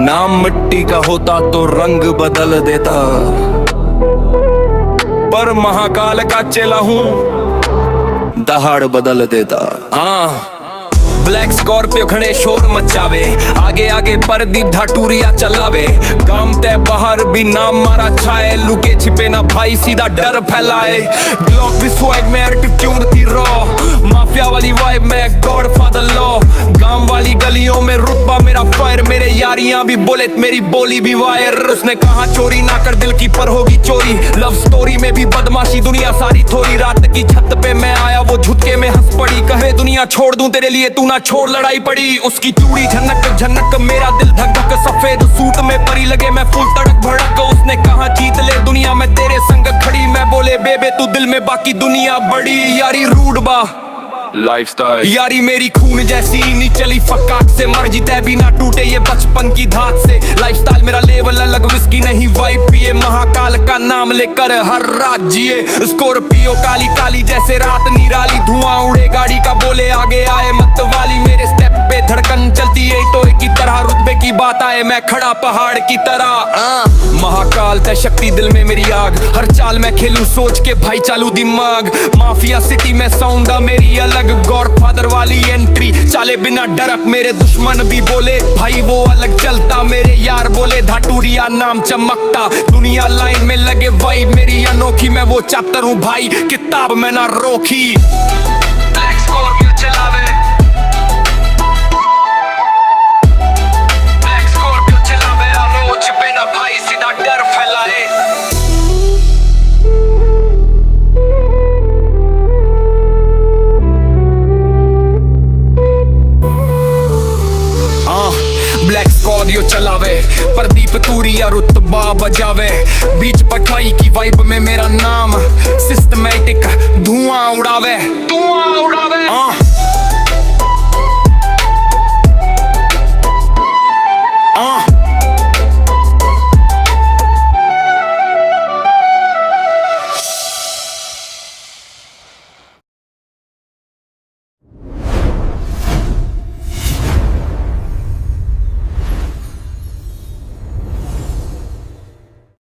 नाम मिट्टी का होता तो रंग बदल देता, पर महाकाल का चेला हूँ, दहाड़ बदल देता। हाँ, ब्लैक स्कॉर्पियो खड़े शोर मचावे, आगे आगे परदीप ढाटूरिया चलावे। काम तय बाहर भी नाम मारा छाए, लुके छिपे ना भाई सीधा डर फैलाए। ग्लॉक भी स्वैग में एटीट्यूड थी रॉ, माफिया वाली वाइब में गॉड फादर लॉ। गांव वाली गलियों में रुतबा मेरा फायर, मेरे यारियां भी बुलेट मेरी बोली भी वायर। उसने कहा चोरी ना कर दिल की पर होगी चोरी, लव स्टोरी में भी बदमाशी दुनिया सारी थोड़ी। रात की छत पे मैं आया वो झुटके में हंस पड़ी, कहे दुनिया छोड़ दूं तेरे लिए तू ना छोड़, लड़ाई पड़ी। उसकी चूड़ी झनक झनक मेरा दिल धक धक, सफेद सूट में परी लगे मैं फुल तड़क भड़क। उसने कहा जीत ले दुनिया में तेरे संग खड़ी, मैं बोले बेबे तू दिल में बाकी दुनिया बड़ी। यारी रूड बा लाइफस्टाइल, यारी मेरी खून जैसी नहीं चली फकाक से, मर्जी तय भी ना टूटे ये बचपन की धाक से। लाइफस्टाइल मेरा लेवल अलग, विस्की नहीं वाइब पिए, महाकाल का नाम लेकर हर रात जिए। स्कॉर्पियो काली काली जैसे रात निराली, धुआं उड़े गाड़ी का बोले आगे आए मत वाली। मेरे स्टेप पे धड़कन चलती है टोए की तरह, रुतबे की बात आए मैं खड़ा पहाड़ की तरह। महाकाल तय शक्ति दिल में मेरी आग, हर चाल मैं खेलूं सोच के भाई चालू दिमाग। माफिया सिटी में साउंड मेरी अलग, गॉड फादर वाली एंट्री चाले बिना डरक। मेरे दुश्मन भी बोले भाई वो अलग चलता, मेरे यार बोले धाटूरिया नाम चमकता। दुनिया लाइन में लगे वाइब मेरी अनोखी, मैं वो चैप्टर हूँ भाई किताब में ना रोकी। ब्लैक स्कॉर्पियो चलावे, ब्लैक स्कॉर्पियो चलावे, रोज पे ना भाई सीधा डर फैलाए। ब्लैक स्कॉर्पियो चलावे, प्रदीप तूरिया रुतबा बजावे। बीच पठाई की वाइब में मेरा नाम सिस्टमैटिक, धुआं उड़ावे, धुआं उड़ावे।